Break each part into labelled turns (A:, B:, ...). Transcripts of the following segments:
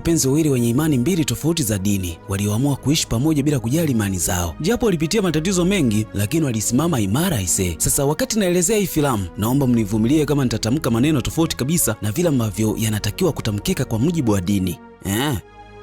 A: Wapenzi wawili wenye imani mbili tofauti za dini walioamua kuishi pamoja bila kujali imani zao. Japo walipitia matatizo mengi, lakini walisimama imara aisee. Sasa wakati naelezea hii filamu, naomba mnivumilie kama nitatamka maneno tofauti kabisa na vile ambavyo yanatakiwa kutamkika kwa mujibu wa dini.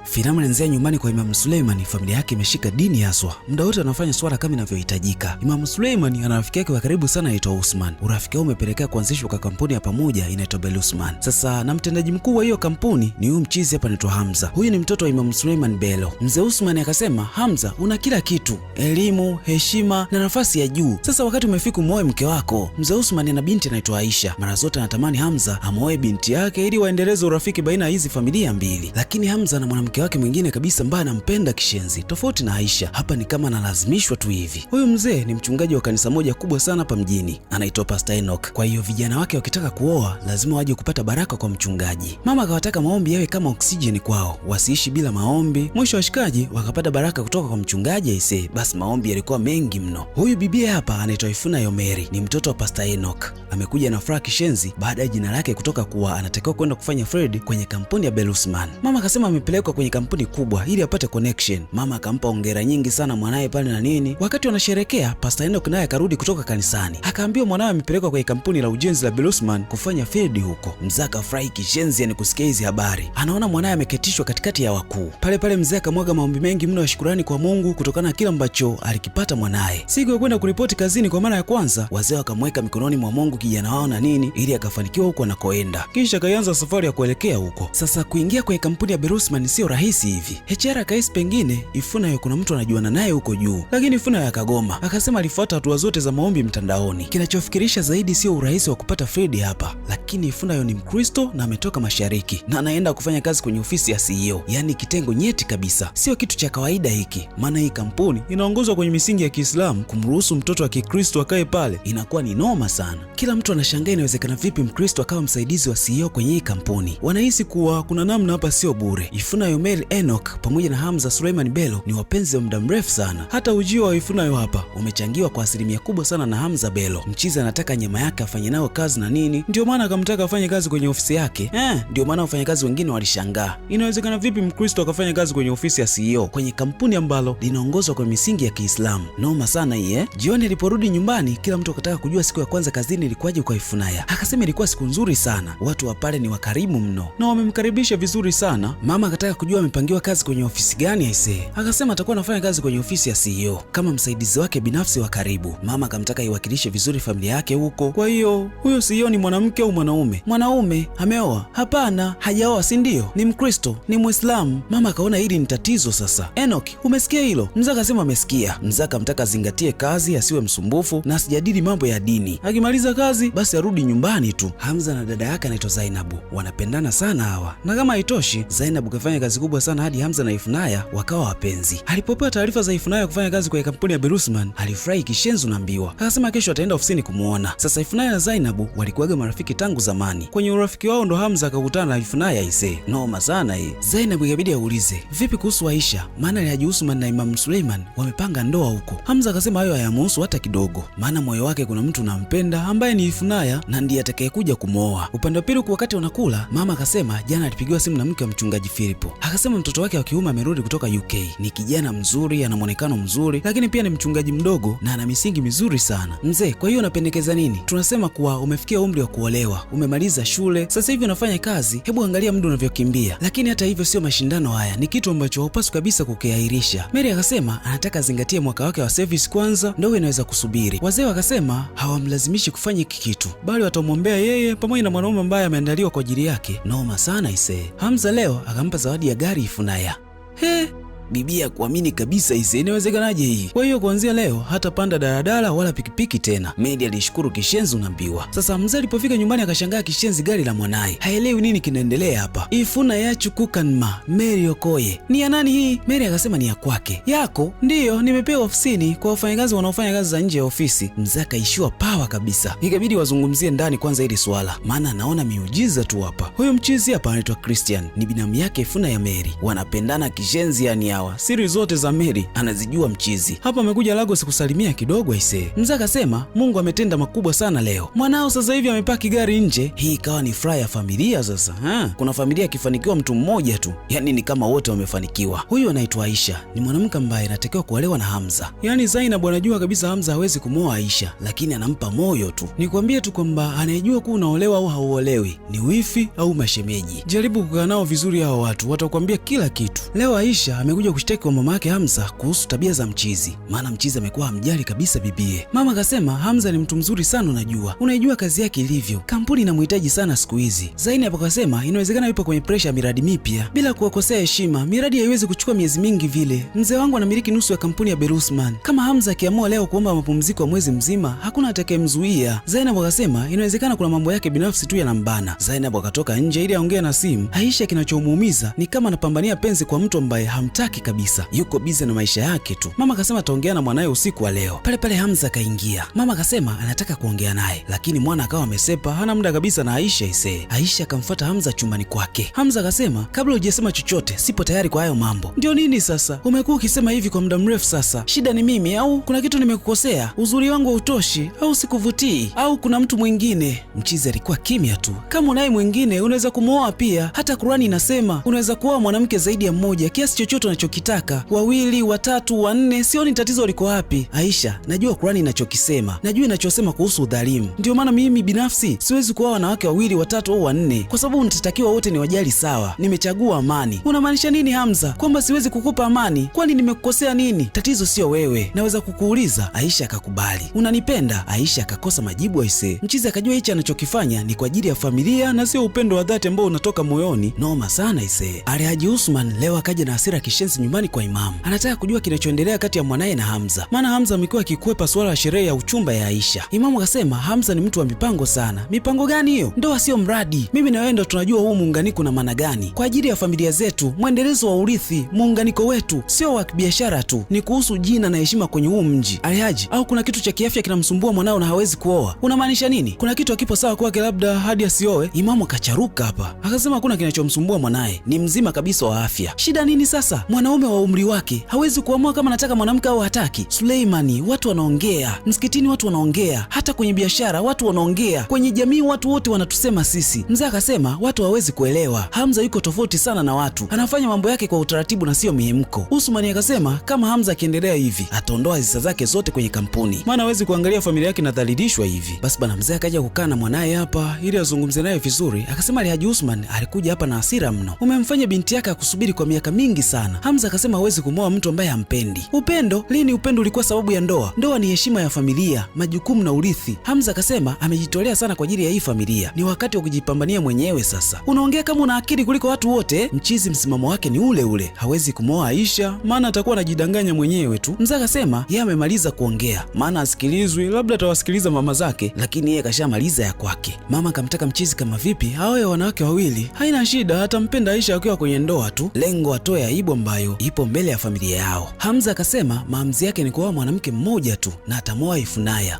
A: Filamu inaanzia nyumbani kwa Imam Suleiman. Familia yake imeshika dini haswa, muda wote anafanya swala kama inavyohitajika. Imam Suleiman ana rafiki yake wa karibu sana anaitwa Usman. Urafiki wao umepelekea kuanzishwa kwa kampuni ya pamoja inaitwa Bel Usman. Sasa na mtendaji mkuu wa hiyo kampuni ni huyu mchizi hapa anaitwa Hamza. Huyu ni mtoto wa Imam Suleiman Bello. Mzee Usman akasema, Hamza, una kila kitu, elimu, heshima na nafasi ya juu. Sasa wakati umefika muoe mke wako. Mzee Usman ana binti anaitwa Aisha. Mara zote anatamani Hamza amuoe binti yake ili waendeleze urafiki baina ya hizi familia mbili. Lakini Hamza na mwanamke wake mwingine kabisa ambaye anampenda kishenzi tofauti na Aisha. Hapa ni kama analazimishwa tu hivi. Huyu mzee ni mchungaji wa kanisa moja kubwa sana hapa mjini, anaitwa Pastor Enoch. Kwa hiyo vijana wake wakitaka kuoa lazima waje kupata baraka kwa mchungaji. Mama akawataka maombi yawe kama oksijeni kwao, wasiishi bila maombi. Mwisho washikaji wakapata baraka kutoka kwa mchungaji aisee. Basi maombi yalikuwa mengi mno. Huyu bibie hapa anaitwa Ifuna Yomeri, ni mtoto wa Pastor Enoch. Amekuja na furaha kishenzi baada ya jina lake kutoka kuwa anatakiwa kwenda kufanya Fred kwenye kampuni ya Bel Usman. Mama akasema amepelekwa kwenye kampuni kubwa ili apate connection. Mama akampa hongera nyingi sana mwanae pale na nini. Wakati wanasherekea, Pastor Enoch naye akarudi kutoka kanisani. Akaambiwa mwanae amepelekwa kwenye kampuni la ujenzi la Bel Usman kufanya field huko. Mzee akafurahi kishenzi yani kusikia hizi habari. Anaona mwanae ameketishwa katikati ya wakuu. Pale mzee akamwaga maombi mengi mno ya shukrani kwa Mungu kutokana na kila ambacho alikipata mwanae. Siku ya kwenda kuripoti kazini kwa mara ya kwanza, wazee wakamweka mikononi mwa Mungu kijana wao na nini ili akafanikiwa huko anakoenda. Kisha kaanza safari ya kuelekea huko. Sasa kuingia kwenye kampuni ya Bel Usman sio rahisi hivi. HR kaisi pengine Ifuna kuna mtu anajuana naye huko juu, lakini Ifuna akagoma. Akasema alifuata hatua zote za maombi mtandaoni. Kinachofikirisha zaidi sio urahisi wa kupata Fred hapa, lakini Ifuna ni Mkristo na ametoka mashariki na anaenda kufanya kazi kwenye ofisi ya CEO, yani kitengo nyeti kabisa. Sio kitu cha kawaida hiki, maana hii kampuni inaongozwa kwenye misingi ya Kiislamu. Kumruhusu mtoto wa Kikristo akae pale inakuwa ni noma sana. Kila mtu anashangaa inawezekana vipi Mkristo akawa msaidizi wa CEO kwenye hii kampuni. Wanahisi kuwa kuna namna hapa sio bure. Ifuna Yomeri Enoch pamoja na Hamza Suleiman Bello ni wapenzi wa muda mrefu sana. Hata ujio wa Ifuna hapa umechangiwa kwa asilimia kubwa sana na Hamza Bello. Mchizi anataka nyama yake afanye nayo kazi na nini, ndio maana akamtaka afanye kazi kwenye ofisi yake. Ndio maana wafanyakazi wengine walishangaa. Inawezekana vipi Mkristo akafanya kazi kwenye ofisi ya CEO kwenye kampuni ambalo linaongozwa kwa misingi ya Kiislamu? Noma sana hii Jioni aliporudi nyumbani, kila mtu akataka kujua siku ya kwanza kazini ilikuwaje kwa Ifuna. Akasema ilikuwa siku nzuri sana. Watu wa pale ni wakarimu mno na wamemkaribisha vizuri sana. Mama akataka kujua amepangiwa kazi kwenye ofisi gani aisee. Akasema atakuwa anafanya kazi kwenye ofisi ya CEO kama msaidizi wake binafsi wa karibu. Mama akamtaka iwakilishe vizuri familia yake huko. Kwa hiyo huyo CEO ni mwanamke au mwanaume? Mwanaume. Ameoa? Hapana, hajaoa si ndio? Ni Mkristo, ni Muislamu. Mama akaona hili ni tatizo sasa. Enoch, umesikia hilo? Mzee akasema amesikia. Mzee akamtaka azingatie kazi, asiwe msumbufu na asijadili mambo ya dini. Akimaliza kazi basi arudi nyumbani tu. Hamza na dada yake anaitwa Zainabu wanapendana sana hawa. Na kama haitoshi, Zainabu kafanya kazi kubwa sana hadi Hamza na Ifuna wakawa wapenzi. Alipopewa taarifa za Ifuna kufanya kazi kwenye kampuni ya Bel Usman, alifurahi kishenzi unaambiwa. Akasema kesho ataenda ofisini kumuona. Sasa Ifuna na Zainabu walikuwaga marafiki tangu zamani. Kwenye urafiki wao ndo Hamza akakutana na Ifuna aisee. Noma sana hii. Zainabu ikabidi aulize, vipi kuhusu Aisha? Maana Haji Usman na Imam Suleiman wamepanga ndoa huko. Hamza akasema hayo hayamhusu hata kidogo, maana moyo wake kuna mtu nampenda ambaye ni Ifuna na ndiye atakayekuja kumooa. Upande wa pili wakati wanakula, mama akasema jana alipigiwa simu na mke wa mchungaji Filipo. Akasema mtoto wake wa kiume amerudi kutoka UK. Ni kijana mzuri, ana muonekano mzuri, lakini pia ni mchungaji mdogo na ana misingi mizuri sana. Mzee, kwa hiyo unapendekeza nini? Tunasema kuwa umefikia umri wa kuolewa, umemaliza shule, sasa hivi unafanya kazi. Hebu angalia muda unavyokimbia. Lakini hata hivyo sio mashindano haya, ni kitu ambacho haupaswi kabisa kukiahirisha. Mary akasema anataka azingatie mwaka wake wa service kwanza, ndio inaweza kusubiri. Wazee wakasema hawamlazimishi kufanya hiki kitu, bali watamwombea yeye pamoja na mwanaume ambaye ameandaliwa kwa ajili yake. Noma sana ise. Hamza leo akampa zawadi ya gari Ifuna. Bibia kuamini kabisa hisi inawezekanaje hii. Kwa hiyo kuanzia leo hata panda daladala wala pikipiki tena. Medi alishukuru kishenzi unaambiwa. Sasa mzee alipofika nyumbani akashangaa kishenzi gari la mwanae. Haelewi nini kinaendelea hapa. Ifuna yachu kukanma Mary Okoye. Ni ya nani hii? Mary akasema ni ya kwake. Yako? Ndiyo, nimepewa ofisini kwa wafanyakazi wanaofanya kazi za nje ya ofisi. Mzee akaishiwa pawa kabisa. Ikabidi wazungumzie ndani kwanza hili swala, maana anaona miujiza tu hapa. Huyo mchizi hapa anaitwa Christian, ni binamu yake Ifuna ya Mary. Wanapendana kishenzi yani dawa. Siri zote za Mary anazijua mchizi. Hapa amekuja Lagos kusalimia kidogo aisee. Mzee akasema Mungu ametenda makubwa sana leo. Mwanao sasa hivi amepaki gari nje. Hii ikawa ni furaha ya familia sasa. Kuna familia ikifanikiwa mtu mmoja tu, yani ni kama wote wamefanikiwa. Huyu anaitwa Aisha, ni mwanamke ambaye anatakiwa kuolewa na Hamza. Yani Zainab anajua kabisa Hamza hawezi kumwoa Aisha, lakini anampa moyo tu. Nikwambie tu kwamba anayejua kuwa unaolewa au hauolewi ni wifi au mashemeji. Jaribu kukaa nao vizuri hao watu, watakwambia kila kitu. Leo Aisha amekuja kushtaki kwa mama yake Hamza kuhusu tabia za mchizi, maana mchizi amekuwa hamjali kabisa bibie. Mama akasema Hamza ni mtu mzuri sana, unaijua kazi yake ilivyo, kampuni inamhitaji sana siku hizi. Zainab akasema inawezekana yupo kwenye pressure ya miradi mipya. Bila kuwakosea heshima, miradi haiwezi kuchukua miezi mingi vile. Mzee wangu anamiliki nusu ya kampuni ya Berusman. Kama Hamza akiamua leo kuomba mapumziko ya mwezi mzima, hakuna atakayemzuia. Zainab akasema inawezekana kuna mambo yake binafsi tu yanambana. Zainab akatoka nje ili aongee na simu. Aisha kinachomuumiza ni kama anapambania penzi kwa mtu ambaye hamtaki kabisa, yuko busy na maisha yake tu. Mama akasema ataongea na mwanae usiku wa leo. Pale Hamza kaingia. Mama akasema anataka kuongea naye, lakini mwana akawa amesepa, hana muda kabisa na Aisha ise. Aisha akamfuata Hamza chumbani kwake. Hamza akasema kabla hujasema chochote, sipo tayari kwa hayo mambo. Ndio nini sasa? Umekuwa ukisema hivi kwa muda mrefu sasa. Shida ni mimi au kuna kitu nimekukosea? Uzuri wangu hautoshi au sikuvutii au kuna mtu mwingine? Mchizi alikuwa kimya tu. Kama unaye mwingine unaweza kumwoa pia. Hata Qur'ani inasema unaweza kuoa mwanamke zaidi ya mmoja kiasi chochote unachokitaka. 2, 3, 4, sioni tatizo liko wapi. Aisha, najua Qur'ani inachokisema. Najua inachosema kuhusu udhalimu. Ndio maana mimi binafsi siwezi kuoa wanawake 2, 3 au 4 kwa sababu nitatakiwa wote ni wajali sawa. Nimechagua amani. Unamaanisha nini Hamza? Kwamba siwezi kukupa amani? Kwani nimekukosea nini? Tatizo sio wewe. Naweza kukuuliza? Aisha akakubali. Unanipenda? Aisha akakosa majibu aise. Mchizi akajua hichi anachokifanya ni kwa ajili ya familia na sio upendo wa dhati ambao unatoka moyoni. Noma sana aise. Haji Usman leo akaja na hasira kishenzi nyumbani kwa Imam. Anataka kujua kinachoendelea kati ya mwanae na Hamza. Maana Hamza amekuwa akikwepa swala la sherehe ya uchumba ya Aisha. Imam akasema Hamza ni mtu wa mipango sana. Mipango gani hiyo? Ndoa sio mradi. Mimi na wewe ndo tunajua huu muunganiko na maana gani. Kwa ajili ya familia zetu, mwendelezo wa urithi, muunganiko wetu sio wa biashara tu. Ni kuhusu jina na heshima kwenye huu mji. Haji, au kuna kitu cha kiafya kinamsumbua mwanao na hawezi kuoa? Unamaanisha nini? Kuna kitu hakipo sawa kwake labda hadi asioe? Imamu akacharuka hapa. Akasema hakuna kinachomsumbua mwanae. Ni mzima kabisa wa afya. Shida nini sasa? Mwanaume wa umri wake hawezi kuamua kama anataka mwanamke au hataki. Suleimani, watu wanaongea. Msikitini watu wanaongea. Hata kwenye biashara watu wanaongea. Kwenye jamii watu wote wanatusema sisi. Mzee akasema watu hawezi kuelewa. Hamza yuko tofauti sana na watu. Anafanya mambo yake kwa utaratibu na sio mihemko. Usmani akasema kama Hamza akiendelea hivi, ataondoa hisa zake zote kwenye kampuni. Maana hawezi kuangalia familia yake inadhalilishwa hivi. Basi bana, mzee akaja kukaa na mwanae hapa ili azungumze naye vizuri. Akasema Haji Usman alikuja hapa na hasira mno. Umemfanya binti yake akusubiri kwa miaka mingi sana. Hamza akasema hawezi kumwoa mtu ambaye hampendi. Upendo? Lini upendo ulikuwa sababu ya ndoa? Ndoa ni heshima ya familia, majukumu na urithi. Hamza akasema amejitolea sana kwa ajili ya hii familia. Ni wakati wa kujipambania mwenyewe sasa. Unaongea kama una akili kuliko watu wote. Mchizi msimamo wake ni ule ule. Hawezi kumwoa Aisha maana atakuwa anajidanganya mwenyewe tu. Mzee akasema yeye amemaliza kuongea. Maana asikilizwi, labda atawasikiliza mama zake, lakini yeye kashamaliza ya kwake. Mama akamtaka mchizi kama vipi aoe wanawake 2. Haina shida, atampenda Aisha akiwa kwenye ndoa tu. Lengo atoe aibu ambayo ipo mbele ya familia yao. Hamza akasema maamuzi yake ni kuoa mwanamke mmoja tu na atamwoa Ifunaya.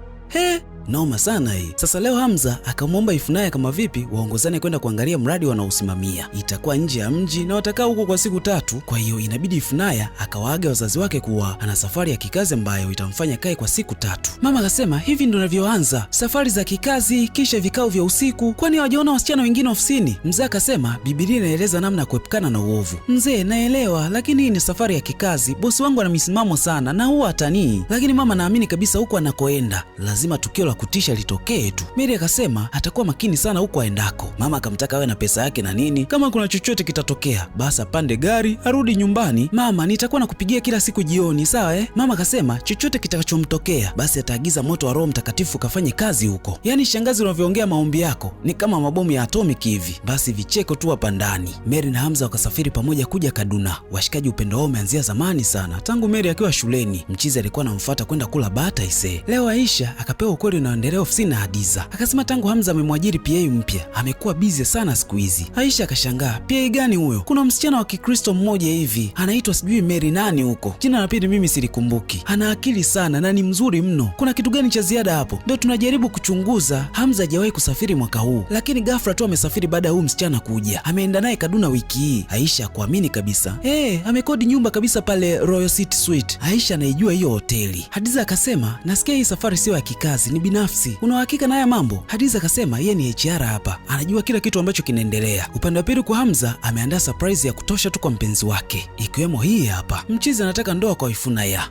A: Noma sana hii. Sasa leo Hamza akamwomba Ifunaya kama vipi waongozane kwenda kuangalia mradi wanaosimamia. Itakuwa nje ya mji na watakaa huko kwa siku 3. Kwa hiyo inabidi Ifunaya akawaaga wazazi wake kuwa ana safari ya kikazi ambayo itamfanya kae kwa siku 3. Mama akasema hivi ndio ninavyoanza safari za kikazi kisha vikao vya usiku, kwani hawajaona wasichana wengine ofisini? Mzee akasema Biblia inaeleza namna ya kuepukana na uovu. Mzee, naelewa, lakini hii ni safari ya kikazi. Bosi wangu ana misimamo sana na huwa atanii. Lakini mama, naamini kabisa huko anakoenda lazima tukio la kutisha litokee tu. Mary akasema atakuwa makini sana huko aendako. Mama akamtaka awe na pesa yake na nini, kama kuna chochote kitatokea basi apande gari arudi nyumbani. Mama, nitakuwa nakupigia kila siku jioni, sawa Mama akasema chochote kitakachomtokea basi ataagiza moto wa Roho Mtakatifu kafanye kazi huko. Yaani shangazi, unavyoongea maombi yako ni kama mabomu ya atomic hivi. Basi vicheko tu hapa ndani. Mary na Hamza wakasafiri pamoja kuja Kaduna. Washikaji upendo wao umeanzia zamani sana, tangu Mary akiwa shuleni. Mchizi alikuwa anamfuata kwenda kula bata ise. Leo Aisha akapewa ukweli inaendelea ofisini na Hadiza. Akasema tangu Hamza amemwajiri PA mpya amekuwa busy sana siku hizi. Aisha akashangaa, PA gani huyo? Kuna msichana wa Kikristo mmoja hivi anaitwa sijui Mary nani huko, jina la pili mimi silikumbuki. Ana akili sana na ni mzuri mno. Kuna kitu gani cha ziada hapo? Ndio tunajaribu kuchunguza. Hamza hajawahi kusafiri mwaka huu, lakini ghafla tu amesafiri baada ya huyu msichana kuja. Ameenda naye Kaduna wiki hii. Aisha kuamini kabisa. Amekodi nyumba kabisa pale Royal City Suite. Aisha anaijua hiyo hoteli. Hadiza akasema, nasikia hii safari sio ya kikazi, ni binafsi. Una uhakika na haya mambo? Hadiza akasema yeye ni HR hapa, anajua kila kitu ambacho kinaendelea. Upande wa pili kwa Hamza ameandaa surprise ya kutosha tu kwa mpenzi wake, ikiwemo hii hapa. Mchizi anataka ndoa kwa Ifunaya.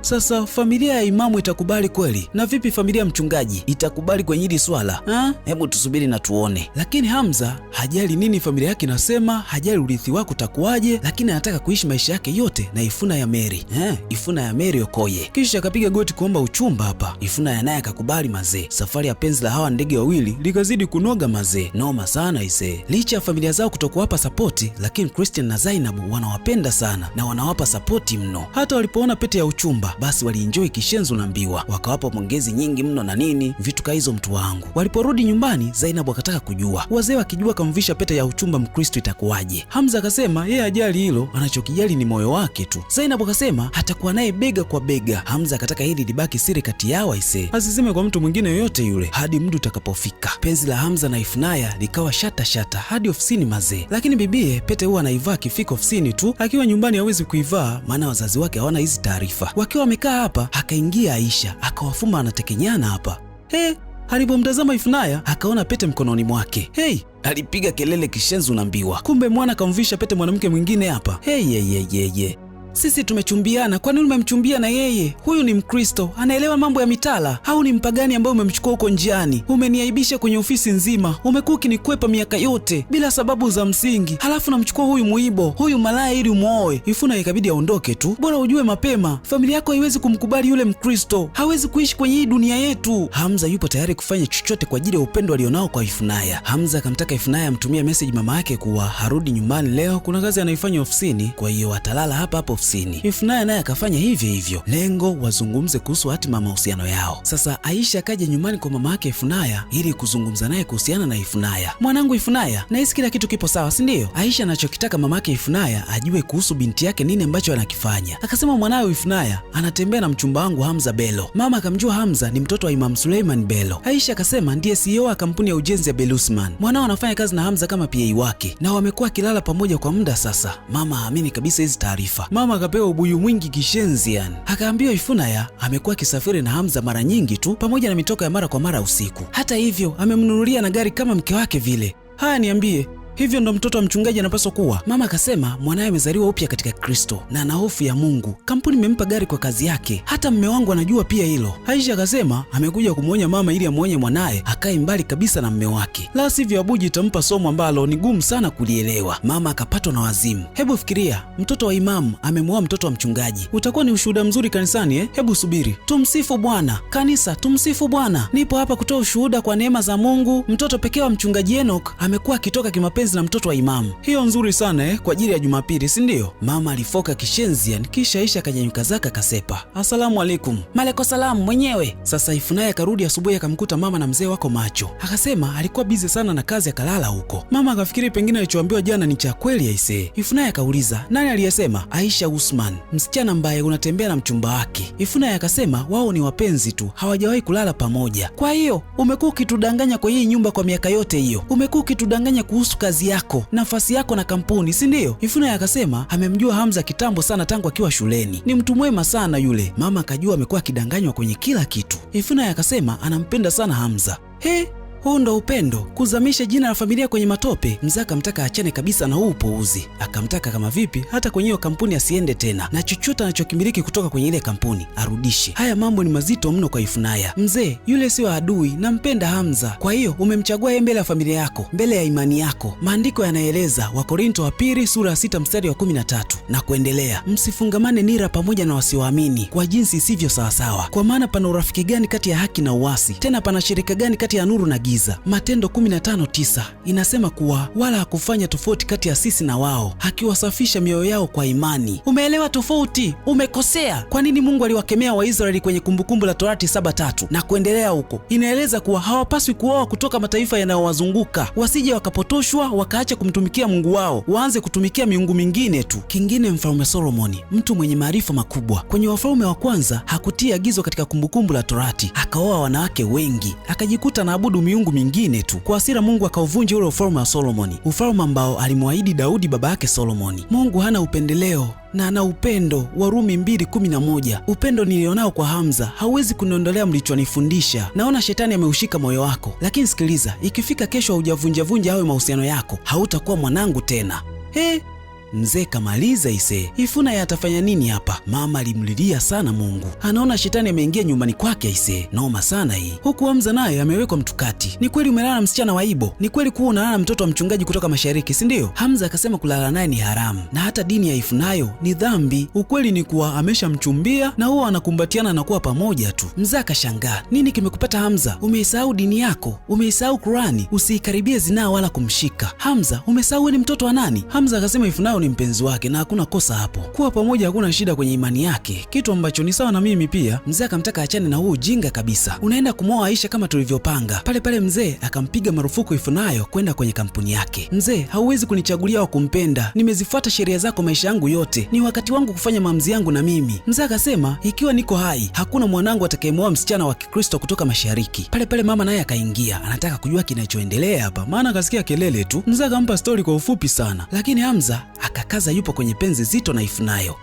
A: Sasa familia ya Imamu itakubali kweli? Na vipi familia ya mchungaji itakubali kwenye hili swala? Hebu tusubiri na tuone. Lakini Hamza hajali nini familia yake inasema, hajali urithi wake utakuwaje, lakini anataka kuishi maisha yake yote na Ifunaya Mary. Ifunaya Mary Okoye. Kisha akapiga goti kuomba uchumba hapa. Ifunaya naye akakubali mazee. Safari ya penzi la hawa ndege wawili likazidi kunoga mazee. Noma sana ise. Licha ya familia zao kutokuwapa sapoti, lakini Christian na Zainabu wanawapenda sana na wanawapa sapoti mno. Hata walipoona pete ya uchumba basi walienjoy kishenzo na mbiwa, wakawapa pongezi nyingi mno na nini vitu kaizo mtu wangu. Waliporudi nyumbani, Zainabu akataka kujua, wazee wakijua kamvisha pete ya uchumba Mkristo itakuwaje. Hamza akasema yeye hajali hilo, anachokijali ni moyo wake tu. Zainabu akasema hatakuwa naye bega kwa bega. Hamza akataka hili libaki siri kati yao aise, asiseme kwa mtu mwingine yoyote yule hadi muda utakapofika. Penzi la Hamza na Ifunaya likawa shata hadi ofisini mazee. Lakini bibie pete huwa anaivaa akifika ofisini tu, akiwa nyumbani hawezi kuivaa maana wazazi wake hawana hizi taarifa. Wakiwa wamekaa hapa, akaingia Aisha akawafuma anatekenyana hapa. Alipomtazama Ifunaya akaona pete mkononi mwake. Alipiga kelele kishenzu na mbiwa. Kumbe mwana kamvisha pete mwanamke mwingine hapa. Sisi tumechumbiana, kwani umemchumbia na yeye? Huyu ni Mkristo, anaelewa mambo ya mitala, au ni mpagani ambaye umemchukua huko njiani? Umeniaibisha kwenye ofisi nzima, umekuwa ukinikwepa miaka yote bila sababu za msingi, halafu namchukua huyu muibo, huyu malaya ili umuoe. Ifuna ikabidi aondoke tu. Bora ujue mapema, familia yako haiwezi kumkubali yule Mkristo, hawezi kuishi kwenye hii dunia yetu. Hamza yupo tayari kufanya chochote kwa ajili ya upendo alionao kwa Ifunaya. Hamza akamtaka Ifunaya amtumie message mama yake kuwa harudi nyumbani leo, kuna kazi anaifanya ofisini, kwa hiyo atalala hapa ofisini. Ifunaya naye akafanya hivyo. Lengo wazungumze kuhusu hatima mahusiano yao. Sasa Aisha akaja nyumbani kwa mama yake Ifunaya ili kuzungumza naye kuhusiana na Ifunaya. Mwanangu Ifunaya, nahisi kila kitu kipo sawa, si ndio? Aisha anachokitaka mama yake Ifunaya ajue kuhusu binti yake nini ambacho anakifanya. Akasema mwanawe Ifunaya anatembea na mchumba wangu Hamza Bello. Mama akamjua Hamza ni mtoto wa Imam Suleiman Bello. Aisha akasema ndiye CEO wa kampuni ya ujenzi ya Belusman. Mwanao anafanya kazi na Hamza kama PA wake na wamekuwa kilala pamoja kwa muda sasa. Mama haamini kabisa hizi taarifa. Mama akapewa ubuyu mwingi kishenzi yani. Akaambiwa Ifunaya amekuwa akisafiri na Hamza mara nyingi tu pamoja na mitoka ya mara kwa mara usiku. Hata hivyo amemnunulia na gari kama mke wake vile. Haya niambie, hivyo ndo mtoto wa mchungaji anapaswa kuwa? Mama akasema mwanae amezaliwa upya katika Kristo na ana hofu ya Mungu. Kampuni imempa gari kwa kazi yake. Hata mme wangu anajua pia hilo. Aisha akasema amekuja kumwonya mama ili amuonye mwanae akae mbali kabisa na mme wake, la sivyo Abuji itampa somo ambalo ni gumu sana kulielewa. Mama akapatwa na wazimu. Hebu fikiria, mtoto wa imamu amemwoa mtoto wa mchungaji. Utakuwa ni ushuhuda mzuri kanisani Hebu subiri. Tumsifu Bwana. Kanisa, tumsifu Bwana. Nipo hapa kutoa ushuhuda kwa neema za Mungu. Mtoto pekee wa mchungaji Enoch amekuwa akitoka kimapenzi na mtoto wa imamu. Hiyo nzuri sana kwa ajili ya Jumapili, si ndio? Mama alifoka kishenzi kisha Aisha akanyanyuka zaka kasepa. Asalamu alaikum. Maleko salamu mwenyewe. Sasa Ifunaya akarudi asubuhi akamkuta mama na mzee wako macho. Akasema alikuwa busy sana na kazi akalala huko. Mama akafikiri pengine alichoambiwa jana ni cha kweli aisee. Ifunaya akauliza, nani aliyesema? Aisha Usman, msichana ambaye unatembea na mchumba wake. Ifunaya akasema wao ni wapenzi tu, hawajawahi kulala pamoja. Kwa hiyo umekuwa ukitudanganya kwa hii nyumba kwa miaka yote hiyo. Umekuwa ukitudanganya kuhusu kazi yako, nafasi yako na kampuni, si ndio? Ifunaya akasema amemjua Hamza kitambo sana tangu akiwa shuleni. Ni mtu mwema sana yule. Mama akajua amekuwa akidanganywa kwenye kila kitu. Ifunaya akasema anampenda sana Hamza. Huu ndo upendo, kuzamisha jina la familia kwenye matope. Mzee akamtaka achane kabisa na huu upuuzi. Akamtaka kama vipi hata kwenye hiyo kampuni asiende tena, na chochote anachokimiliki kutoka kwenye ile kampuni arudishe. Haya mambo ni mazito mno kwa Ifunaya. Mzee, yule sio adui, nampenda Hamza. Kwa hiyo umemchagua yeye mbele ya familia yako, mbele ya imani yako. Maandiko yanaeleza Wakorinto wa pili sura 6 mstari wa 13 na kuendelea, msifungamane nira pamoja na wasioamini kwa jinsi isivyo sawasawa. Kwa maana pana urafiki gani kati ya haki na uasi? Tena pana shirika gani kati ya nuru na giza. Matendo 15:9 inasema kuwa wala hakufanya tofauti kati ya sisi na wao, akiwasafisha mioyo yao kwa imani. Umeelewa tofauti? Umekosea. Kwa nini Mungu aliwakemea Waisraeli kwenye Kumbukumbu la Torati 7:3 na kuendelea huko? Inaeleza kuwa hawapaswi kuoa kutoka mataifa yanayowazunguka, wasije wakapotoshwa wakaacha kumtumikia Mungu wao, waanze kutumikia miungu mingine tu. Kingine, Mfalme Solomoni, mtu mwenye maarifa makubwa, kwenye Wafalme wa Kwanza hakutia agizo katika Kumbukumbu la Torati, akaoa wanawake wengi, akajikuta naabudu miungu mingine tu. Kwa hasira Mungu akauvunja ule ufalme wa Solomoni, ufalme ambao alimwahidi Daudi baba yake Solomoni. Mungu hana upendeleo na ana upendo. Warumi 2:11. Upendo nilionao kwa Hamza hauwezi kuniondolea mlichonifundisha. Naona shetani ameushika moyo wako, lakini sikiliza, ikifika kesho haujavunjavunja hayo mahusiano yako, hautakuwa mwanangu tena. Mzee kamaliza ise. Ifuna atafanya nini hapa? Mama alimlilia sana Mungu. Anaona shetani ameingia nyumbani kwake ise. Noma sana hii. Huku Hamza naye amewekwa mtukati. Ni kweli umelala msichana wa Ibo? Ni kweli kuwa unalala mtoto wa mchungaji kutoka mashariki, si ndio? Hamza akasema kulala naye ni haramu, na hata dini ya Ifunayo ni dhambi. Ukweli ni kuwa ameshamchumbia na huwa anakumbatiana na kuwa pamoja tu. Mzee akashangaa, nini kimekupata Hamza? Umeisahau dini yako? Umeisahau Qurani? Usiikaribie zinaa wala kumshika. Hamza, umesahau ni mtoto wa nani? Hamza akasema Ifunayo ni mpenzi wake na hakuna kosa hapo. Kuwa pamoja hakuna shida kwenye imani yake, kitu ambacho ni sawa na mimi pia. Mzee akamtaka achane na huu ujinga kabisa. Unaenda kumwoa Aisha kama tulivyopanga. Pale mzee akampiga marufuku Ifunayo kwenda kwenye kampuni yake. Mzee, hauwezi kunichagulia wa kumpenda. Nimezifuata sheria zako maisha yangu yote. Ni wakati wangu kufanya maamuzi yangu na mimi. Mzee akasema ikiwa niko hai, hakuna mwanangu atakayemwoa msichana wa Kikristo kutoka mashariki. Pale mama naye akaingia, anataka kujua kinachoendelea hapa, maana akasikia kelele tu. Mzee akampa stori kwa ufupi sana, lakini Hamza akakaza yupo kwenye penzi zito na Ifunayo.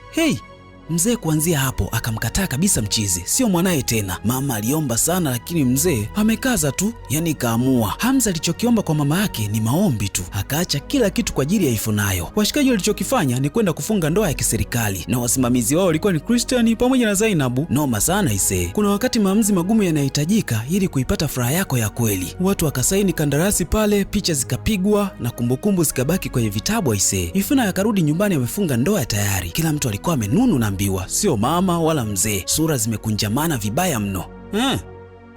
A: Mzee kuanzia hapo akamkataa kabisa mchizi, sio mwanaye tena. Mama aliomba sana, lakini mzee amekaza tu, yani kaamua. Hamza alichokiomba kwa mama yake ni maombi tu, akaacha kila kitu kwa ajili ya Ifunayo. Washikaji walichokifanya ni kwenda kufunga ndoa ya kiserikali, na wasimamizi wao walikuwa ni Christian pamoja na Zainabu. Noma sana ise. Kuna wakati maamuzi magumu yanahitajika ili kuipata furaha yako ya kweli. Watu wakasaini kandarasi pale, picha zikapigwa na kumbukumbu zikabaki kwenye vitabu ise. Ifunayo akarudi nyumbani amefunga ndoa tayari. Kila mtu alikuwa amenunu na sio mama wala mzee, sura zimekunjamana vibaya mno.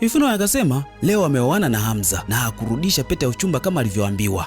A: Ifunayo akasema leo ameoana na Hamza na hakurudisha pete ya uchumba kama alivyoambiwa.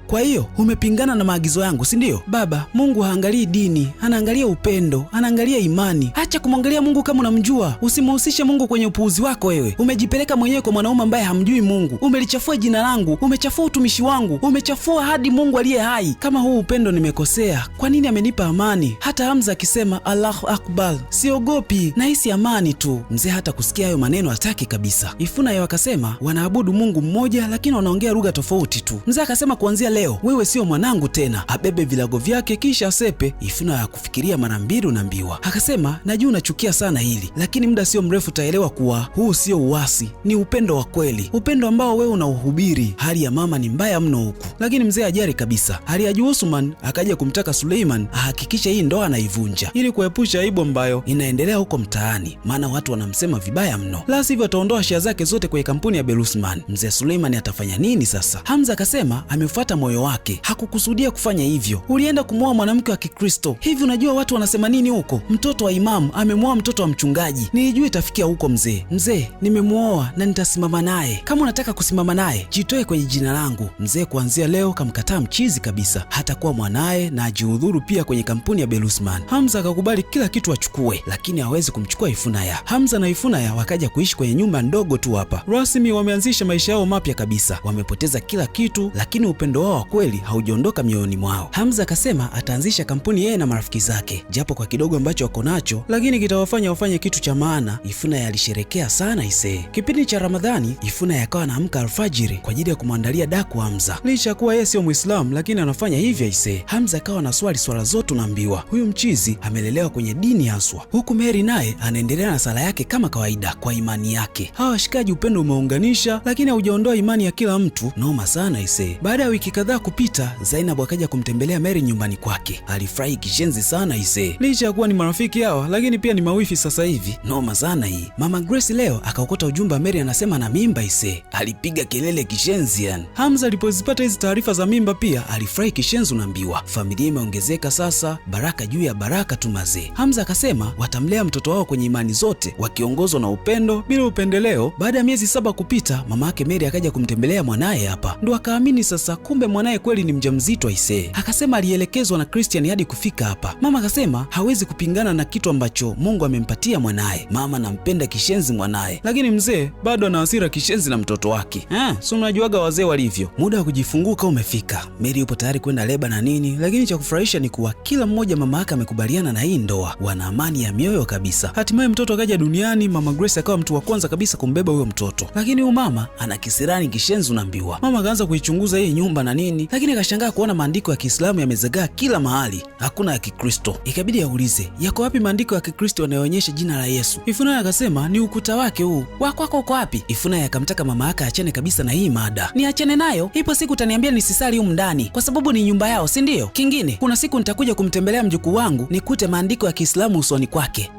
A: Kwa hiyo umepingana na maagizo yangu, si ndio? Baba, Mungu haangalii dini, anaangalia upendo, anaangalia imani. Acha kumwangalia Mungu kama unamjua. Usimhusishe Mungu kwenye upuuzi wako wewe. Umejipeleka mwenyewe kwa mwanaume ambaye hamjui Mungu. Umelichafua jina langu, umechafua utumishi wangu, umechafua hadi Mungu aliye hai. Kama huu upendo nimekosea, kwa nini amenipa amani? Hata Hamza akisema Allahu Akbar, siogopi, nahisi amani tu. Mzee hata kusikia hayo maneno hataki kabisa. Ifunayo akasema wanaabudu Mungu mmoja lakini wanaongea lugha tofauti tu. Mzee akasema kuanzia leo wewe sio mwanangu tena, abebe vilago vyake kisha asepe. Ifunayo hakufikiria mara mbili unaambiwa. Akasema najua unachukia sana hili, lakini muda sio mrefu utaelewa kuwa huu sio uasi, ni upendo wa kweli, upendo ambao wewe unauhubiri. Hali ya mama ni mbaya mno huku, lakini mzee ajari kabisa. Aliaji Usman akaja kumtaka Suleiman ahakikishe hii ndoa anaivunja ili kuepusha aibu ambayo inaendelea huko mtaani, maana watu wanamsema vibaya mno, la sivyo ataondoa share zake zote kwenye kampuni ya Belusman. Mzee Suleiman atafanya nini sasa? Hamza akasema amefuata moyo wake, hakukusudia kufanya hivyo. Ulienda kumwoa mwanamke wa Kikristo. Hivi unajua watu wanasema nini huko? Mtoto wa imamu amemwoa mtoto wa mchungaji. Nilijua itafikia huko mzee. Mzee, nimemwoa na nitasimama naye. Kama unataka kusimama naye, jitoe kwenye jina langu. Mzee kuanzia leo kamkataa mchizi kabisa, hatakuwa mwanaye na ajihudhuru pia kwenye kampuni ya Belusman. Hamza akakubali kila kitu achukue, lakini hawezi kumchukua Ifunaya. Hamza na Ifunaya wakaja kuishi kwenye nyumba ndogo tu hapa. Rasmi wameanzisha maisha yao mapya kabisa. Wamepoteza kila kitu, lakini upendo wao wa kweli haujaondoka mioyoni mwao. Hamza akasema ataanzisha kampuni yeye na marafiki zake, japo kwa kidogo ambacho wako nacho, lakini kitawafanya wafanye kitu cha maana. Ifunaya alisherekea sana ise. Kipindi cha Ramadhani, Ifunaya akawa anaamka alfajiri kwa ajili ya kumwandalia daku Hamza. Licha kuwa yeye sio Muislamu, lakini anafanya hivyo ise. Hamza akawa na swala zote unaambiwa. Huyu mchizi amelelewa kwenye dini haswa. Huku Mary naye anaendelea na sala yake kama kawaida kwa imani yake. Hawa washikaji upendo umeunganisha, lakini haujaondoa imani ya kila mtu. Noma sana ise. Baada ya wiki kadhaa kupita, Zainab akaja kumtembelea Mary nyumbani kwake. Alifurahi kishenzi sana ise. Licha ya kuwa ni marafiki hawa, lakini pia ni mawifi sasa hivi. Noma sana hii. Mama Grace leo akaokota ujumbe wa Mary anasema na mimba ise. Alipiga kelele kishenzi yani. Hamza alipozipata hizi taarifa za mimba pia alifurahi kishenzi unaambiwa. Familia imeongezeka sasa, baraka juu ya baraka tu mazee. Hamza akasema watamlea mtoto wao kwenye imani zote, wakiongozwa na upendo bila upendeleo. Baada ya miezi 7 kupita, mama yake Mary akaja kumtembelea mwanaye hapa. Ndo akaamini sasa kumbe mwanaye kweli ni mjamzito aisee. Akasema alielekezwa na Christian hadi kufika hapa. Mama akasema hawezi kupingana na kitu ambacho Mungu amempatia mwanaye. Mama anampenda kishenzi mwanaye, lakini mzee bado ana hasira kishenzi na mtoto wake. Si unajuaga wazee walivyo. Muda wa kujifunguka umefika. Mary yupo tayari kwenda leba na nini, lakini cha kufurahisha ni kuwa kila mmoja mama yake amekubaliana na hii ndoa. Wana amani ya mioyo kabisa. Hatimaye mtoto akaja duniani. Mama Grace akawa mtu wa kwanza kabisa kumbeba huyo mtoto. Lakini huyu mama ana kisirani kishenzi unaambiwa. Mama akaanza kuichunguza hii nyumba na nini, lakini akashangaa kuona maandiko ya Kiislamu yamezagaa kila mahali, hakuna ya Kikristo. Ikabidi aulize, yako wapi maandiko ya Kikristo yanayoonyesha jina la Yesu? Ifunaya akasema ni ukuta wake huu. Wako uko wapi? Ifunaya akamtaka mama yake achane kabisa na hii mada. Ni achane nayo? Ipo siku utaniambia nisisali humu ndani kwa sababu ni nyumba yao, si ndio? Kingine, kuna siku nitakuja kumtembelea mjukuu wangu nikute maandiko ya Kiislamu usoni kwake.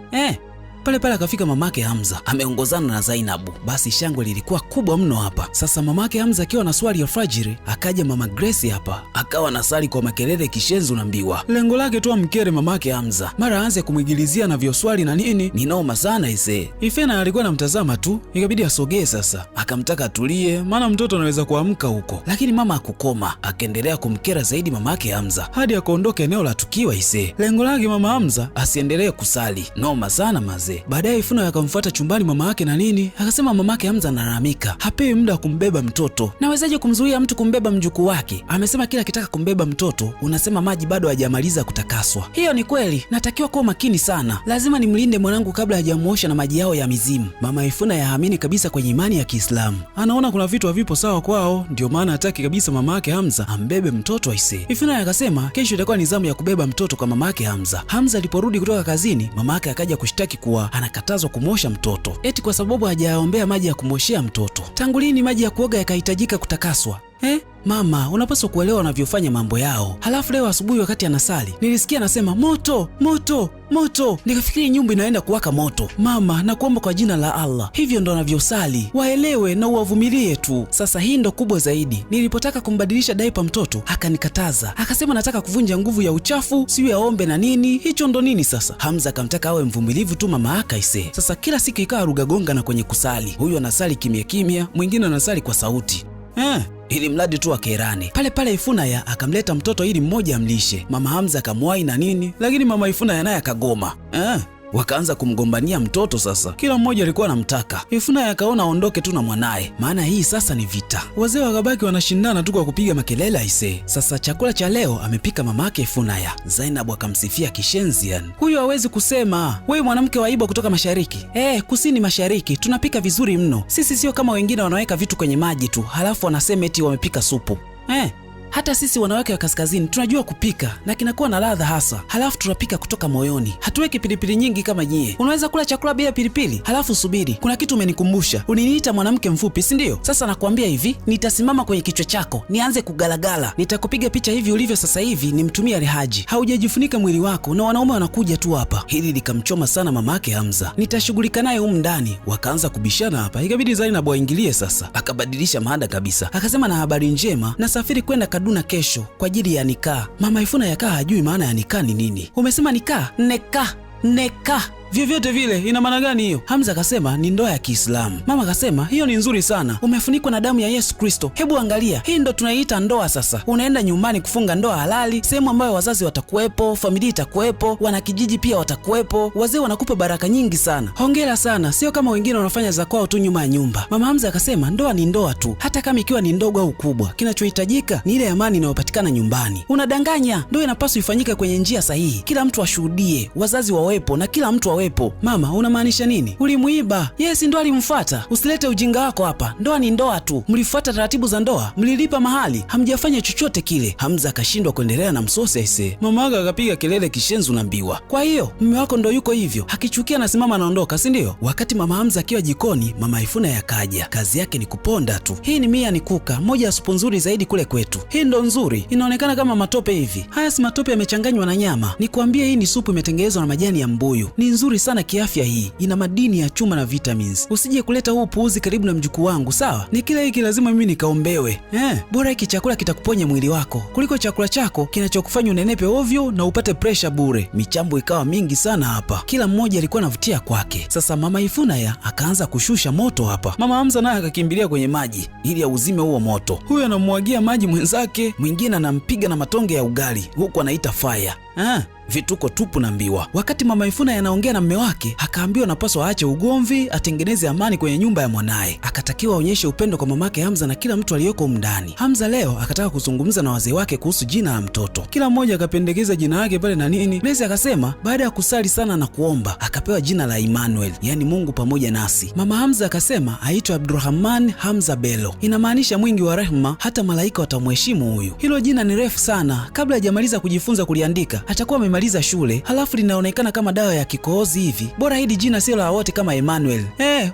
A: Pale akafika mamake Hamza ameongozana na Zainabu. Basi shangwe lilikuwa kubwa mno hapa. Sasa mamake Hamza akiwa na swali ya fajiri, akaja mama Grace hapa akawa nasali kwa makelele kishenzi unaambiwa. Lengo lake tu amkere mamake Hamza, mara aanze kumwigilizia na vyoswali na nini. Ni noma sana ise. Ifena alikuwa anamtazama tu, ikabidi asogee sasa. Akamtaka atulie, maana mtoto anaweza kuamka huko. Lakini mama hakukoma, akaendelea kumkera zaidi mamake Hamza hadi akaondoka eneo la tukio ise. Lengo lake mama Hamza asiendelee kusali. Noma sana maze. Baadaye Ifuna akamfuata chumbani mama yake na nini, akasema mamake Hamza analalamika hapewi muda wa kumbeba mtoto. Nawezaje kumzuia mtu kumbeba mjukuu wake? Amesema kila akitaka kumbeba mtoto unasema maji bado hajamaliza kutakaswa. Hiyo ni kweli, natakiwa kuwa makini sana. Lazima nimlinde mwanangu kabla hajamuosha na maji yao ya mizimu. Mama Ifuna yaamini kabisa kwenye imani ya Kiislamu. Anaona kuna vitu havipo sawa kwao, ndio maana hataki kabisa mama yake Hamza ambebe mtoto aise. Ifuna akasema kesho itakuwa ni zamu ya kubeba mtoto kwa mama yake Hamza. Hamza aliporudi kutoka kazini, mama yake akaja kushtaki kuwa anakatazwa kumosha mtoto eti kwa sababu hajaombea maji ya kumoshea mtoto. Tangu lini maji ya kuoga yakahitajika kutakaswa? Mama, unapaswa kuelewa wanavyofanya mambo yao. Halafu leo asubuhi wakati anasali, nilisikia anasema moto, moto, moto. Nikafikiri nyumba inaenda kuwaka moto. Mama, nakuomba kwa jina la Allah. Hivyo ndo wanavyosali. Waelewe na uwavumilie tu. Sasa hii ndo kubwa zaidi. Nilipotaka kumbadilisha daipa mtoto, akanikataza. Akasema nataka kuvunja nguvu ya uchafu, siyo yaombe na nini. Hicho ndo nini sasa? Hamza akamtaka awe mvumilivu tu mama aka ise. Sasa kila siku ikawa rugagonga na kwenye kusali. Huyu anasali kimya kimya, mwingine anasali kwa sauti. Ili mradi tu akerane. Pale Ifunaya akamleta mtoto ili mmoja amlishe. Mama Hamza akamwahi na nini, lakini mama Ifunaya naye akagoma. Wakaanza kumgombania mtoto sasa. Kila mmoja alikuwa anamtaka. Ifunaya akaona aondoke tu na mwanae, maana hii sasa ni vita. Wazee wakabaki wanashindana tu kwa kupiga makelele aise. Sasa chakula cha leo amepika mamake Ifunaya. Zainabu akamsifia kishenzi yani. Huyu hawezi kusema, wewe mwanamke wa Ibo kutoka mashariki. Kusini mashariki tunapika vizuri mno. Sisi sio kama wengine wanaweka vitu kwenye maji tu, halafu wanasema eti wamepika supu. Hata sisi wanawake wa kaskazini tunajua kupika na kinakuwa na ladha hasa. Halafu tunapika kutoka moyoni. Hatuweki pilipili nyingi kama nyie. Unaweza kula chakula bila pilipili? Halafu subiri, kuna kitu umenikumbusha. Uniniita mwanamke mfupi, si ndio? Sasa nakwambia hivi, nitasimama kwenye kichwa chako, nianze kugalagala. Nitakupiga picha hivi ulivyo sasa hivi, nimtumie Alhaji. Haujajifunika mwili wako na wanaume wanakuja tu hapa. Hili likamchoma sana mamake Hamza. Nitashughulika naye humu ndani. Wakaanza kubishana hapa. Ikabidi Zainabu aingilie sasa. Akabadilisha mada kabisa. Akasema na habari njema, nasafiri kwenda Kaduna kesho kwa ajili ya nikaa. Mama Ifuna yakaa hajui maana ya nikaa ni nini. Umesema nikaa? Neka. Vyovyote vile ina maana gani hiyo? Hamza akasema ni ndoa ya Kiislamu. Mama akasema hiyo ni nzuri sana. Umefunikwa na damu ya Yesu Kristo. Hebu angalia. Hii ndo tunaiita ndoa sasa. Unaenda nyumbani kufunga ndoa halali, sehemu ambayo wazazi watakuwepo, familia itakuwepo, wanakijiji pia watakuwepo. Wazee wanakupa baraka nyingi sana. Hongera sana. Sio kama wengine wanafanya za kwao tu nyuma ya nyumba. Mama Hamza akasema ndoa ni ndoa tu. Hata kama ikiwa ni ndogo au kubwa, kinachohitajika ni ile amani inayopatikana nyumbani. Unadanganya. Ndoa inapaswa ifanyike kwenye njia sahihi. Kila mtu ashuhudie, wazazi wawepo na kila mtu wepo. Mama, unamaanisha nini? Ulimuiba. Yes, ndo alimfuata. Usilete ujinga wako hapa. Ndoa ni ndoa tu. Mlifuata taratibu za ndoa, mlilipa mahali, hamjafanya chochote kile. Hamza akashindwa kuendelea na msosi aise. Mama yake akapiga kelele kishenzi unaambiwa. Kwa hiyo mume wako ndo yuko hivyo, akichukia anasimama anaondoka, si ndio? Wakati mama Hamza akiwa jikoni, mama Ifuna yakaja. Kazi yake ni kuponda tu. Hii ni Mia ni Kuka, moja ya supu nzuri zaidi kule kwetu. Hii ndo nzuri, inaonekana kama matope hivi. Haya si matope yamechanganywa na nyama. Nikwambie hii ni supu imetengenezwa na majani ya mbuyu. Ni nzuri sana kiafya hii. Ina madini ya chuma na vitamins. Usije kuleta huu puuzi karibu na mjukuu wangu, sawa? Ni kila hiki lazima mimi nikaombewe. Bora hiki chakula kitakuponya mwili wako kuliko chakula chako kinachokufanya unenepe ovyo na upate pressure bure. Michambo ikawa mingi sana hapa. Kila mmoja alikuwa anavutia kwake. Sasa mama Ifunaya akaanza kushusha moto hapa. Mama Hamza naye akakimbilia kwenye maji ili auzime huo moto. Huyu anamwagia maji mwenzake, mwingine anampiga na matonge ya ugali huku anaita fire. Vituko tupu naambiwa. Wakati mama Ifuna anaongea na mume wake, akaambiwa anapaswa aache ugomvi, atengeneze amani kwenye nyumba ya mwanae. Akatakiwa aonyeshe upendo kwa mamake Hamza na kila mtu aliyoko ndani. Hamza leo akataka kuzungumza na wazee wake kuhusu jina la mtoto. Kila mmoja akapendekeza jina lake pale na nini. Lezi akasema baada ya kusali sana na kuomba, akapewa jina la Emmanuel, yani Mungu pamoja nasi. Mama Hamza akasema aitwe Abdurrahman Hamza Bello. Inamaanisha mwingi wa rehema, hata malaika watamheshimu huyu. Hilo jina ni refu sana. Kabla hajamaliza kujifunza kuliandika, atakuwa maliza shule, halafu linaonekana kama dawa ya kikohozi hivi. Bora hili jina sio la wote kama Emmanuel.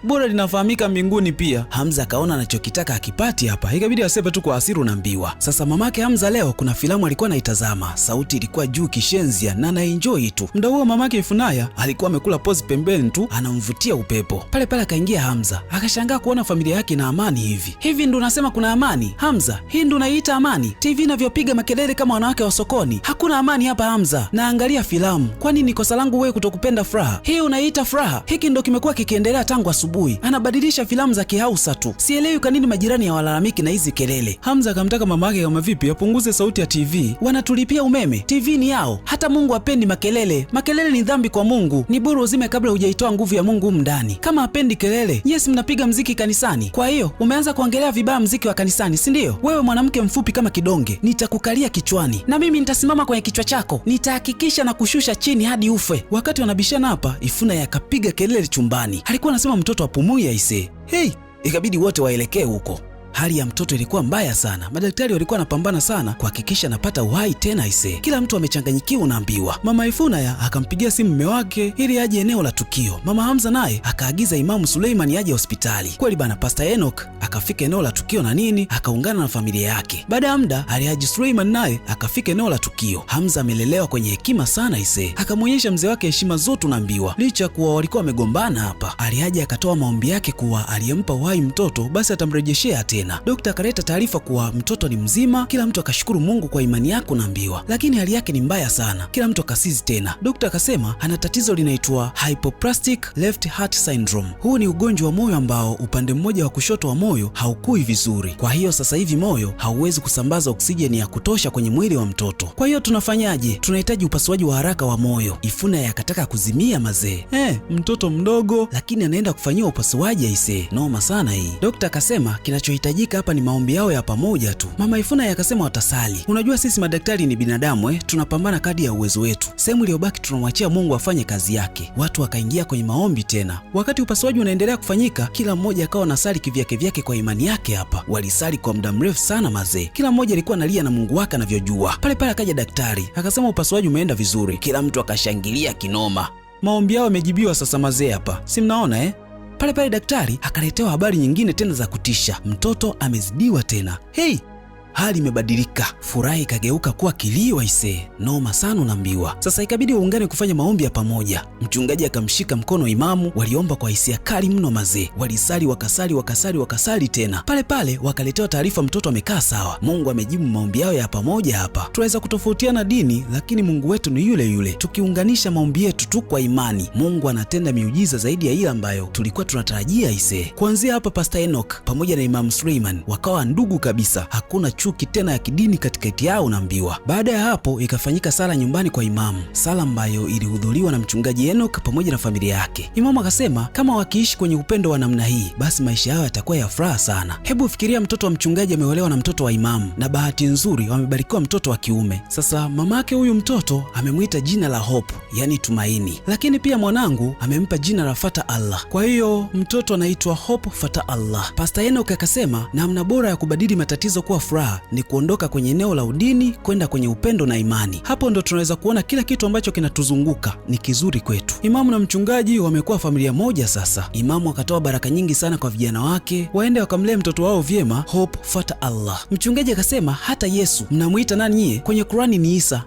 A: Bora linafahamika mbinguni pia. Hamza akaona anachokitaka akipati hapa, ikabidi asepe tu kwa hasira unaambiwa. Sasa mamake Hamza leo kuna filamu alikuwa anaitazama, sauti ilikuwa juu kishenzia na anaenjoy tu. Muda huo mamake Ifunaya alikuwa amekula pose pembeni tu anamvutia upepo. Pale pale akaingia Hamza, akashangaa kuona familia yake na amani hivi. Hivi ndo unasema kuna amani? Hamza, hii ndo unaiita amani? TV inavyopiga makelele kama wanawake wa sokoni. Hakuna amani hapa Hamza. Na angalia filamu. Kwani ni kosa langu wewe kutokupenda furaha? Hii unaiita furaha? Hiki ndo kimekuwa kikiendelea tangu asubuhi. Anabadilisha filamu za kihausa tu. Sielewi kwa nini majirani ya walalamiki na hizi kelele. Hamza akamtaka mama yake kama vipi apunguze sauti ya TV. Wanatulipia umeme. TV ni yao. Hata Mungu hapendi makelele. Makelele ni dhambi kwa Mungu. Ni bora uzime kabla hujaitoa nguvu ya Mungu ndani. Kama hapendi kelele, yes mnapiga mziki kanisani. Kwa hiyo umeanza kuongelea vibaya mziki wa kanisani, si ndio? Wewe mwanamke mfupi kama kidonge, nitakukalia kichwani. Na mimi nitasimama kwenye kichwa chako. Nitahakikisha na kushusha chini hadi ufe. Wakati wanabishana hapa, Ifuna yakapiga kelele chumbani. Alikuwa anasema mtoto apumui aise. Ikabidi wote waelekee huko. Hali ya mtoto ilikuwa mbaya sana. Madaktari walikuwa wanapambana sana kuhakikisha anapata uhai tena ise. Kila mtu amechanganyikiwa unaambiwa. Mama Ifunaya akampigia simu mume wake ili aje eneo la tukio. Mama Hamza naye akaagiza Imamu Suleiman aje hospitali. Kweli bana, Pastor Enoch akafika eneo la tukio na nini, akaungana na familia yake. Baada ya muda, Alhaji Suleiman naye akafika eneo la tukio. Hamza amelelewa kwenye hekima sana ise. Akamwonyesha mzee wake heshima zote unaambiwa. Licha kuwa walikuwa wamegombana hapa. Alhaji akatoa maombi yake kuwa aliyempa uhai mtoto basi atamrejeshea tena. Dokta akaleta taarifa kuwa mtoto ni mzima. Kila mtu akashukuru Mungu kwa imani yake unaambiwa. Lakini hali yake ni mbaya sana. Kila mtu akasizi tena. Dokta akasema ana tatizo linaitwa hypoplastic left heart syndrome. Huu ni ugonjwa wa moyo ambao upande mmoja wa kushoto wa moyo haukui vizuri. Kwa hiyo sasa hivi moyo hauwezi kusambaza oksijeni ya kutosha kwenye mwili wa mtoto. Kwa hiyo tunafanyaje? Tunahitaji upasuaji wa haraka wa moyo. Ifuna yakataka kuzimia mazee. Mtoto mdogo lakini anaenda kufanyiwa upasuaji aise. Noma sana hii. Dokta akasema kinachohitaji hapa ni maombi yao ya pamoja tu. Mama Ifuna yakasema watasali. Unajua sisi madaktari ni binadamu tunapambana kadri ya uwezo wetu. Sehemu iliyobaki tunamwachia Mungu afanye kazi yake. Watu wakaingia kwenye maombi tena. Wakati upasuaji unaendelea kufanyika, kila mmoja akawa nasali kivyake vyake kwa imani yake hapa. Walisali kwa muda mrefu sana mazee. Kila mmoja alikuwa analia na Mungu wake anavyojua. Pale pale akaja daktari, akasema upasuaji umeenda vizuri. Kila mtu akashangilia kinoma. Maombi yao yamejibiwa sasa mazee hapa. Si mnaona Pale pale daktari akaletewa habari nyingine tena za kutisha. Mtoto amezidiwa tena. Hali imebadilika. Furaha ikageuka kuwa kilio ise. Noma sana unaambiwa. Sasa ikabidi waungane kufanya maombi ya pamoja. Mchungaji akamshika mkono imamu, waliomba kwa hisia kali mno mazee. Walisali wakasali tena. Pale pale wakaletewa taarifa mtoto amekaa sawa. Mungu amejibu maombi yao ya pamoja hapa. Tunaweza kutofautiana dini, lakini Mungu wetu ni yule yule. Tukiunganisha maombi yetu tu kwa imani, Mungu anatenda miujiza zaidi ya ile ambayo tulikuwa tunatarajia ise. Kuanzia hapa Pastor Enoch pamoja na Imam Suleiman wakawa ndugu kabisa. Hakuna chuki tena ya kidini katikati yao unaambiwa. Baada ya hapo ikafanyika sala nyumbani kwa imamu, sala ambayo ilihudhuriwa na mchungaji Enoch pamoja na familia yake. Imamu akasema kama wakiishi kwenye upendo wa namna hii, basi maisha yao yatakuwa ya furaha sana. Hebu fikiria, mtoto wa mchungaji ameolewa na mtoto wa imamu, na bahati nzuri wamebarikiwa mtoto wa kiume. Sasa mamake huyu mtoto amemuita jina la Hope, yani tumaini, lakini pia mwanangu amempa jina la Fata Allah. Kwa hiyo mtoto anaitwa Hope Fata Allah. Pastor Enoch akasema namna bora ya kubadili matatizo kuwa furaha ni kuondoka kwenye eneo la udini kwenda kwenye upendo na imani. Hapo ndo tunaweza kuona kila kitu ambacho kinatuzunguka ni kizuri kwetu. Imamu na mchungaji wamekuwa familia moja sasa. Imamu akatoa baraka nyingi sana kwa vijana wake waende wakamlee mtoto wao vyema, Hope Fata Allah. Mchungaji akasema hata Yesu mnamuita nani nyie? Kwenye Qurani ni Isa.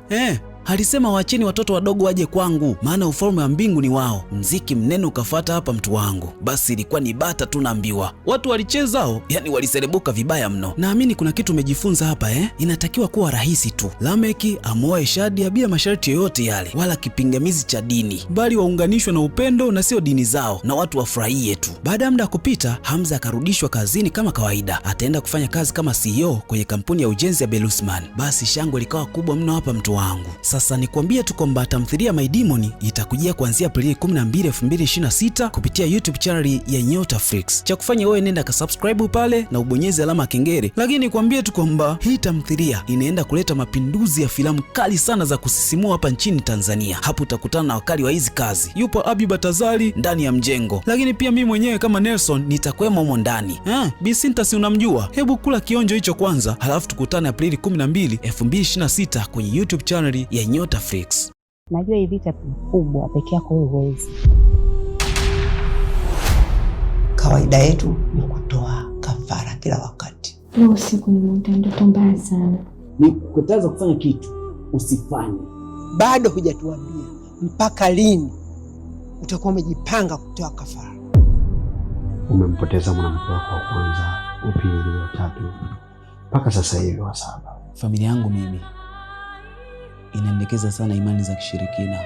A: Alisema waacheni watoto wadogo waje kwangu, maana ufalme wa mbingu ni wao. Mziki mnene ukafata hapa mtu wangu. Basi ilikuwa ni bata tu naambiwa. Watu walichezao, yani waliserebuka vibaya mno. Naamini kuna kitu umejifunza hapa Inatakiwa kuwa rahisi tu. Lameki amoe Shadia bila masharti yoyote yale, wala kipingamizi cha dini, bali waunganishwe na upendo na sio dini zao, na watu wafurahie tu. Baada ya muda kupita, Hamza akarudishwa kazini kama kawaida. Ataenda kufanya kazi kama CEO kwenye kampuni ya ujenzi ya Belusman. Basi shangwe likawa kubwa mno hapa mtu wangu. Sasa nikwambie tu kwamba tamthilia My Demon itakujia kuanzia Aprili 12, 2026 kupitia YouTube channel ya Nyota Flix. Cha kufanya wewe nenda ka subscribe pale na ubonyeze alama ya kengele. Lakini nikwambie tu kwamba hii tamthilia inaenda kuleta mapinduzi ya filamu kali sana za kusisimua hapa nchini Tanzania. Hapo utakutana na wakali wa hizi kazi. Yupo Abi Batazali ndani ya mjengo. Lakini pia mimi mwenyewe kama Nelson nitakwemo humo ndani. Bisinta si unamjua? Hebu kula kionjo hicho kwanza, halafu tukutane Aprili 12, 2026 kwenye YouTube channel ya Nyota Flix.
B: Najua hii vita kubwa peke yako wewe huwezi.
C: Kawaida yetu ni kutoa kafara kila wakati.
D: Leo usiku nimeota ndoto mbaya sana.
A: Ni kukataza kufanya kitu usifanye.
C: Bado hujatuambia mpaka lini utakuwa umejipanga kutoa kafara.
E: Umempoteza mwanamke wako wa kwanza, wa pili, wa tatu, mpaka sasa hivi wa 7.
A: Familia yangu mimi inaendekeza sana imani za kishirikina.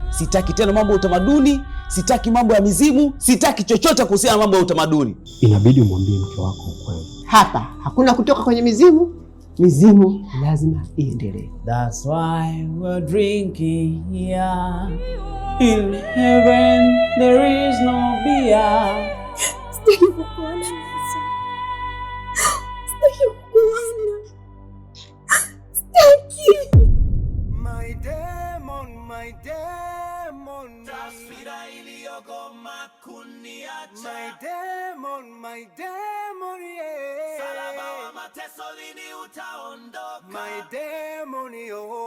A: Sitaki tena mambo ya utamaduni, sitaki mambo ya mizimu, sitaki chochote kuhusiana na mambo ya utamaduni.
E: Inabidi umwambie mke wako ukweli.
C: Hapa hakuna kutoka kwenye mizimu. Mizimu lazima iendelee.
A: That's why we're drinking here. In heaven there is no beer.
D: Sitaki kukuona. Sitaki.
F: My demon, taswira iliyogoma kuniacha. My demon, yeah. Salama wa mateso lini utaondoka? My demon, yo.